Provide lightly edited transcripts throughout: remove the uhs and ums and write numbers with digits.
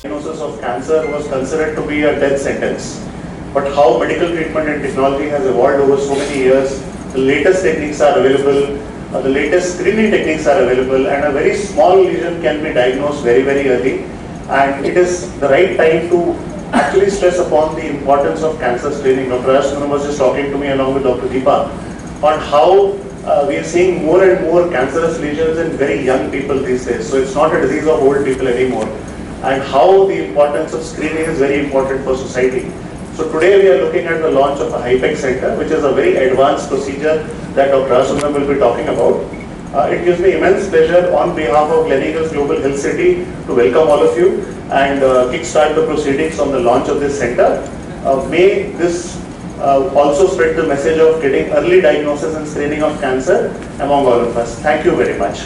Diagnosis of cancer was considered to be a death sentence. But how medical treatment and technology has evolved over so many years, the latest techniques are available, the latest screening techniques are available, and a very small lesion can be diagnosed very, very early. And it is the right time to actually stress upon the importance of cancer screening. Dr. Ashwin was just talking to me along with Dr. Deepa on how we are seeing more and more cancerous lesions in very young people these days. So it's not a disease of old people anymore. And how the importance of screening is very important for society. So today we are looking at the launch of a Hipec center, which is a very advanced procedure that Dr. Ashwin will be talking about. It gives me immense pleasure on behalf of Gleneagles Global Health City to welcome all of you and kickstart the proceedings on the launch of this center. May this also spread the message of getting early diagnosis and screening of cancer among all of us. Thank you very much.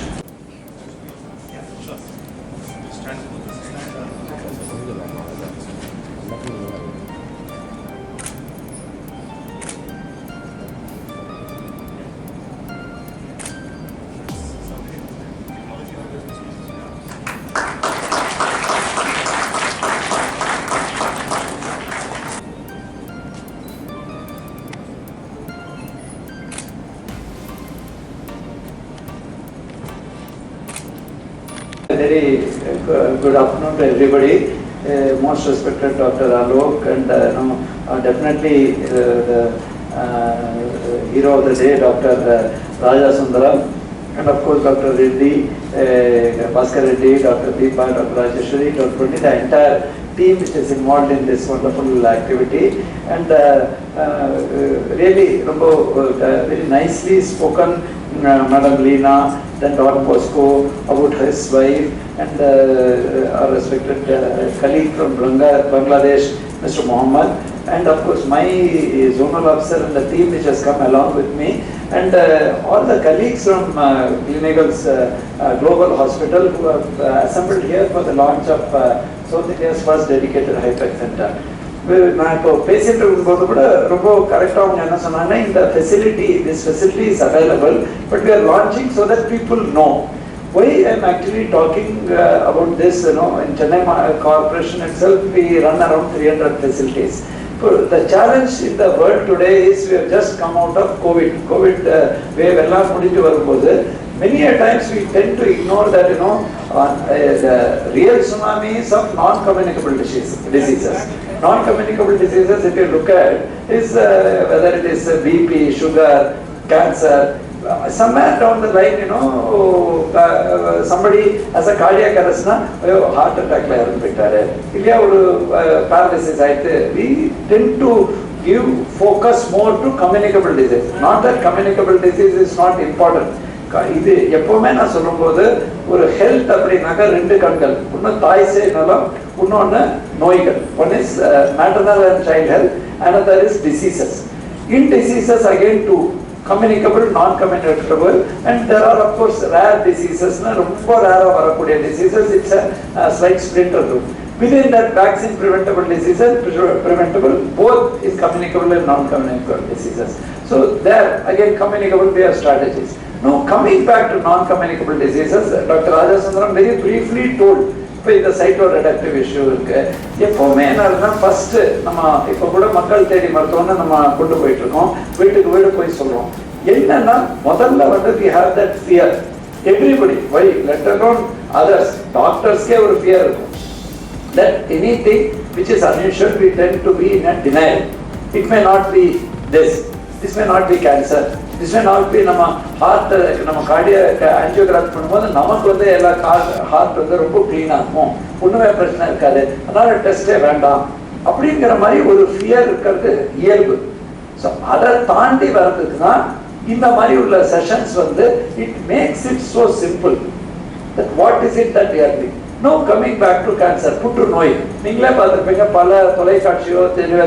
Very good afternoon to everybody. Most respected Dr. Alok and definitely the hero of the day, Dr. Raja Sundaram, and of course Dr. Reddy, Bhaskar Reddy, Dr. Deepa, Dr. Rajeshwari, Dr. Pundi, the entire team which is involved in this wonderful activity, and really very nicely spoken Madam Leena, then Don Bosco about his wife, and our respected colleague from Bangladesh, Mr. Mohammed, and of course my zonal officer and the team which has come along with me, and all the colleagues from Gleneagles Global Hospital who have assembled here for the launch of South India's first dedicated Hipec center. நான் இப்போ பேசிட்டு இருக்கும்போது கூட ரொம்ப கரெக்டாக அவங்க என்ன சொன்னாங்கன்னா, இந்த facility, this facility is available, but we are launching so that people know. Why I am actually talking about this, in Chennai Corporation itself, we run around 300 facilities. The challenge in the world today is we have just come out of COVID wave எல்லாம் முடிஞ்சு வரும்போது many a times we tend to ignore that, the real tsunamis of non-communicable diseases. Non-communicable diseases, if you look at, is whether it is BP, sugar, cancer. Somewhere down the line, somebody has a cardiac arrest, heart attack la irunditaru illa oru paralysis aithu. We tend to give focus more to communicable disease. Not that communicable disease is not important. இது எப்பவுமே நான் சொல்லும்போது ஒரு health அப்படின்னாக்கா ரெண்டு கண்கள், ஒன்று தாய் சேய் நலம், இன்னொன்று நோய்கள். One is maternal and child health, another is diseases. In diseases again two, communicable, non-communicable, and there are of course rare diseases. ரொம்ப rare வரக்கூடிய diseases, it's a slight splinter group. Within that, vaccine preventable diseases, preventable, both is communicable and non-communicable diseases. So there again communicable, we have strategies. Now coming back to non-communicable diseases, Dr. Raja Sundaram very briefly told இப்போ இந்த சைட்டோரெடக்டிவ் issue இருக்கு. எப்போவுமே என்ன first நம்ம இப்போ கூட மக்கள் தேடி மருத்துவம்னு நம்ம கொண்டு போயிட்டு இருக்கோம், வீட்டுக்கு வீடு போய் சொல்றோம். என்னன்னா முதல்ல we have that fear. Everybody, why let alone others, டாக்டர்ஸ்க்கே ஒரு ஃபியர் இருக்கும். That anything which is unusual, we tend to be in a denial. It may not be this may not be cancer, this may not be நம்ம heart, நம்ம cardiac angiography பண்ணும்போது நமக்கு எல்லா heart ரொம்ப க்ளீனாக இருக்கும், ஒன்றுமே பிரச்சனை இருக்காது, அதனால டெஸ்டே வேண்டாம் அப்படிங்கிற மாதிரி ஒரு ஃபியர் இருக்கிறது இயல்பு. ஸோ அதை தாண்டி வர்றதுக்கு தான் இந்த மாதிரி உள்ள sessions it makes it so simple. that what is it that we are doing. Now coming back to cancer, புற்றுநோய் நீங்களே பார்த்துருப்பீங்க, பல தொலைக்காட்சியோ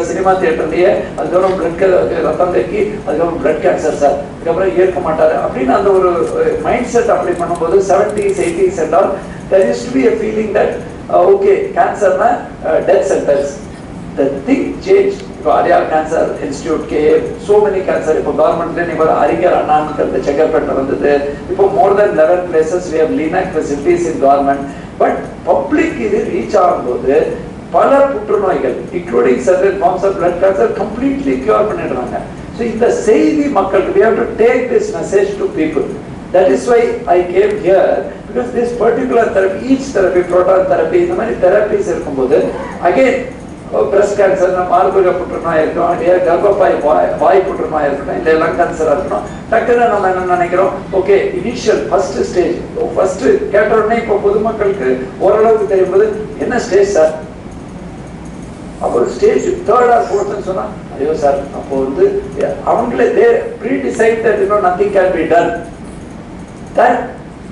சினிமா தியேட்டர்லயே அதுக்கப்புறம் ரத்தம் தேக்கி அதுக்கப்புறம் பிளட் கேன்சர் சார், அதுக்கப்புறம் ஏற்க மாட்டாரு அப்படின்னு அந்த ஒரு மைண்ட் செட் அப்படி பண்ணும்போது 70s 80s and all, there used to be a feeling that okay, cancer na death sentence. The thing changed. இப்போ Arya Cancer Institute ke so many cancer, இப்போ கவர்மெண்ட்ல நீங்க அறிஞர் அண்ணாங்கிறது செங்கல்பட்டுல வந்தது. இப்போ more than 11 places we have Gleneagles facilities in government. But public இது reach ஆகும்போது பல புற்றுநோய்கள் including certain forms of blood cancer completely cure பண்ணிடுறாங்க. ஸோ இந்த செய்தி மக்களுக்கு we have to take this message to people. That is why I came here, because this particular therapy, each therapy, proton therapy, இந்த மாதிரி therapies இருக்கும்போது again breast cancer, மார்பக புற்றுநோய் இருக்கணும், இல்லையா கர்ப்பப்பை வாய் புற்றுநோய் இருக்கணும், இல்லை லங் கேன்சராக இருக்கணும். டக்குன்னு நம்ம என்ன நினைக்கிறோம், okay initial first stage, first கேட்ட உடனே இப்போ பொதுமக்களுக்கு ஓரளவுக்கு தெரியும்போது என்ன ஸ்டேஜ் சார், அப்போ ஸ்டேஜ் தேர்ட் ஆர் ஃபோர்த்னு சொன்னா ஐயோ சார் அப்போ வந்து அவங்களே they predecide that you know nothing can be done. That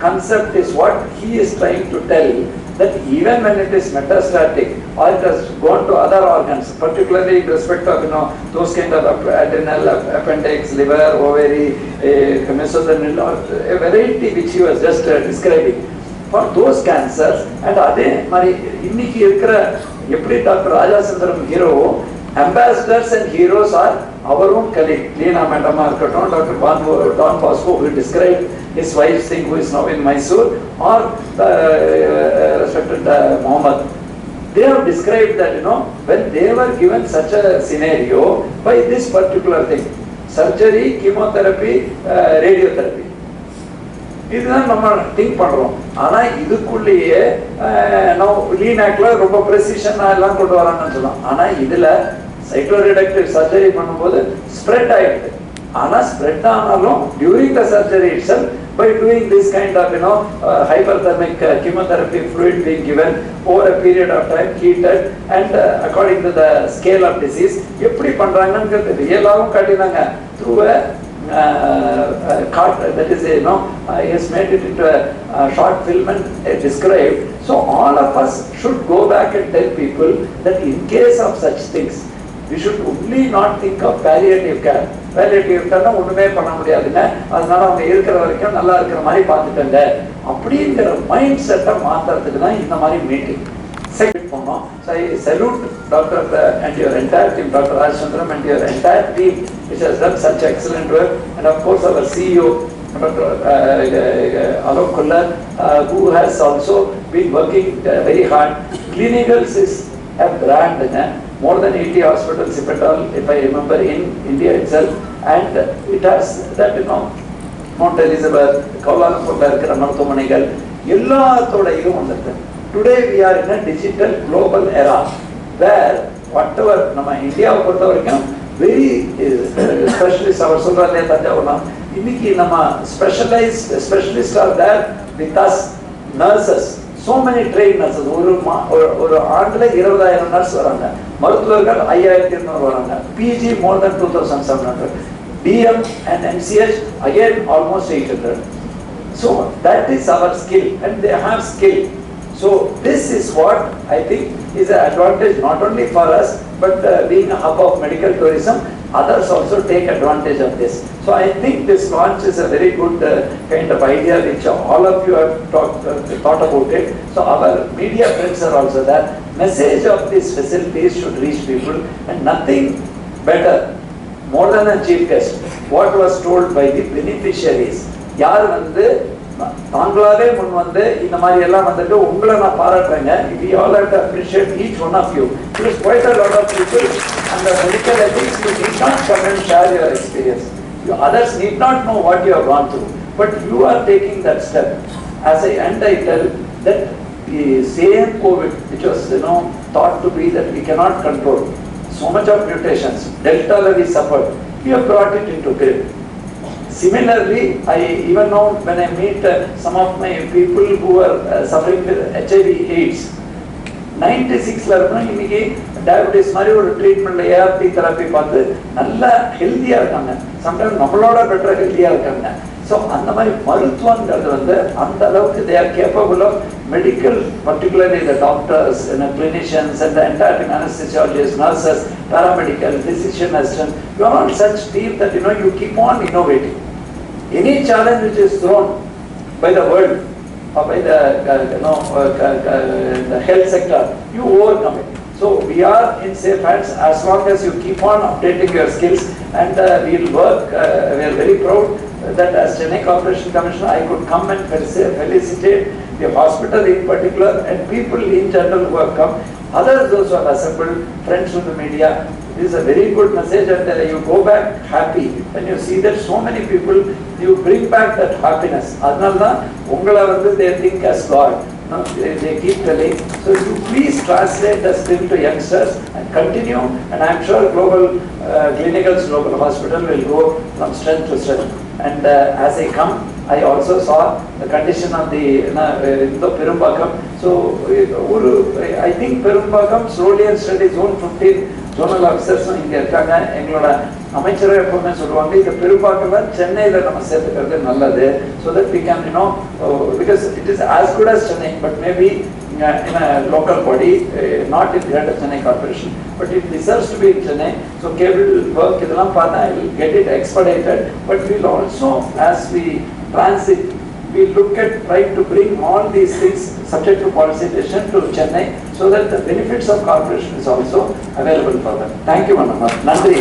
concept is what he is trying to tell, that even when it is metastatic or it has gone to other organs, particularly in respect of those kind of adrenal, appendix, liver, ovary, mesothelial, or a variety which he was just describing, for those cancers. And அதே மாதிரி இன்னைக்கு இருக்கிற எப்படி doctor Rajachandram hero, ambassadors and heroes are our own colleague. Leena Madam இருக்கட்டும், doctor Don Bosco who described his wife's thing, who is now in Mysore, or respected Mohammed. They have described that when they were given such a scenario by this particular thing, surgery, chemotherapy, radiotherapy, இதுதான் நம்ம think பண்றோம். ஆனா இதுக்குள்ளேயே லீனாக்ல ரொம்ப ப்ரெசிஷனா எல்லாம் கொண்டு வராங்கன்னு சொல்லலாம். ஆனா இதுல சைக்ளோரிடக்டிவ் சர்ஜரி பண்ணும்போது ஸ்ப்ரெட் ஆயிடுது. ஆனா ஸ்ப்ரெட் ஆனாலும் during the surgery itself by doing this kind of hyperthermic chemotherapy fluid being given over a period of time, heated, and according to the scale of disease எப்படி பண்றாங்கன்னு ரியலாவும் காட்டினாங்க through a cart, that is he has made it into a short film and described. So all of us should go back and tell people that in case of such things we should only not think of palliative care. Palliative care ஒண்ணுமே பண்ண முடியாதுங்க, அதனால அவங்க இருக்கிற வரைக்கும் நல்லா இருக்கிற மாதிரி பார்த்துட்டங்க அப்படிங்கிற மைண்ட் செட்டை மாத்துறதுக்கு தான் இந்த மாதிரி மீட்டிங் செக்ட் பண்ணோம். So I salute Dr. and your entire team, Dr. Rajchandram and your entire team which has done such excellent work, and of course our CEO Dr. Alok Kullar who has also been working very hard. Gleneagles is a brand, more than 80 hospitals if at all, if I remember, in India itself, and it has that Mount Elizabeth, Kuala Lumpur இருக்கிற மருத்துவமனைகள் எல்லாத்தோட இதுவும் வந்திருக்கு. Today we are in a digital global era where whatever நம்ம இந்தியாவை பொறுத்த வரைக்கும் very specialist அவர் சொல்றாங்க தஞ்சாவூர்லாம், இன்னைக்கு நம்ம specialists are there with us, nurses, so many trained nurses. ஒரு ஆண்டுல 20,000 நர்ஸ் வராங்க, மருத்துவர்கள் 5,200 வராங்க, PG more than 2,700, DM and MCH again almost 800. So that is our skill, and they have skill. So this is what I think is an advantage not only for us, but being a hub of medical tourism, others also take advantage of this. So I think this launch is a very good kind of idea which all of you have thought about it. So our media friends are also there. Message of these facilities should reach people, and nothing better, more than a chief guest, what was told by the beneficiaries. யார் வந்து தாங்களாவே முன் வந்து இந்த மாதிரி எல்லாம் வந்துட்டு உங்களை நான் பாராட்டுறேங்க. We all have to appreciate each one of you. It is quite a lot of people, and the medical ethics, you need not come and share your experience. Others need not know what you have gone through, but you are taking that step. As I tell that the same COVID, which was thought to be that we cannot control, so much of mutations, Delta that we suffered, we have brought it into grip. Similarly, I even know when I meet some of my people who are suffering with HIV/AIDS, 96ல இருக்கணும், இன்னைக்கு diabetes மாதிரி ஒரு ட்ரீட்மெண்ட்ல ART therapy பார்த்து நல்லா ஹெல்த்தியா இருக்காங்க, sometimes நம்மளோட better ஹெல்த்தியா இருக்காங்க. ஸோ அந்த மாதிரி மருத்துவங்கிறது வந்து அந்த அளவுக்கு they are capable of medical, particularly the doctors, clinicians, and the entire anesthesiologists, nurses, paramedical, physician assistant. You are on such team that you keep on innovating. Any challenge which is thrown by the world or by the health sector, you overcome it. So we are in safe hands as long as you keep on updating your skills, and we will work. We are very proud that as Chennai Corporation Commissioner, I could come and felicitate the hospital in particular and people in general who have come. Others those who have assembled, friends from the media. This is a very good message, and you go back happy. When you see that so many people, you bring back that happiness. Adnalda, they think as God. No, they keep telling. So you please translate the skill to youngsters and continue. And I am sure Gleneagles Global Hospital will go from strength to strength. And as I come, I also saw the condition of the Perumbakam. So I think Perumbakam slowly and steady zone 15 zonal officers இங்க இருக்காங்க. எங்களோட அமைச்சரவை எப்பவுமே சொல்லுவாங்க இந்த பெரும்பாக்கல சென்னையில நம்ம சேர்த்துக்கிறது நல்லது. So that we can, because it is as good as Chennai, but maybe in a local body, not in Greater Chennai Corporation, but it deserves to be in Chennai. So cable work, I will get it expedited, but we'll also, as we transit, we look at trying to bring all these things subject to policy decision to Chennai so that the benefits of corporation is also available for them. Thank you, Manama. Nandri.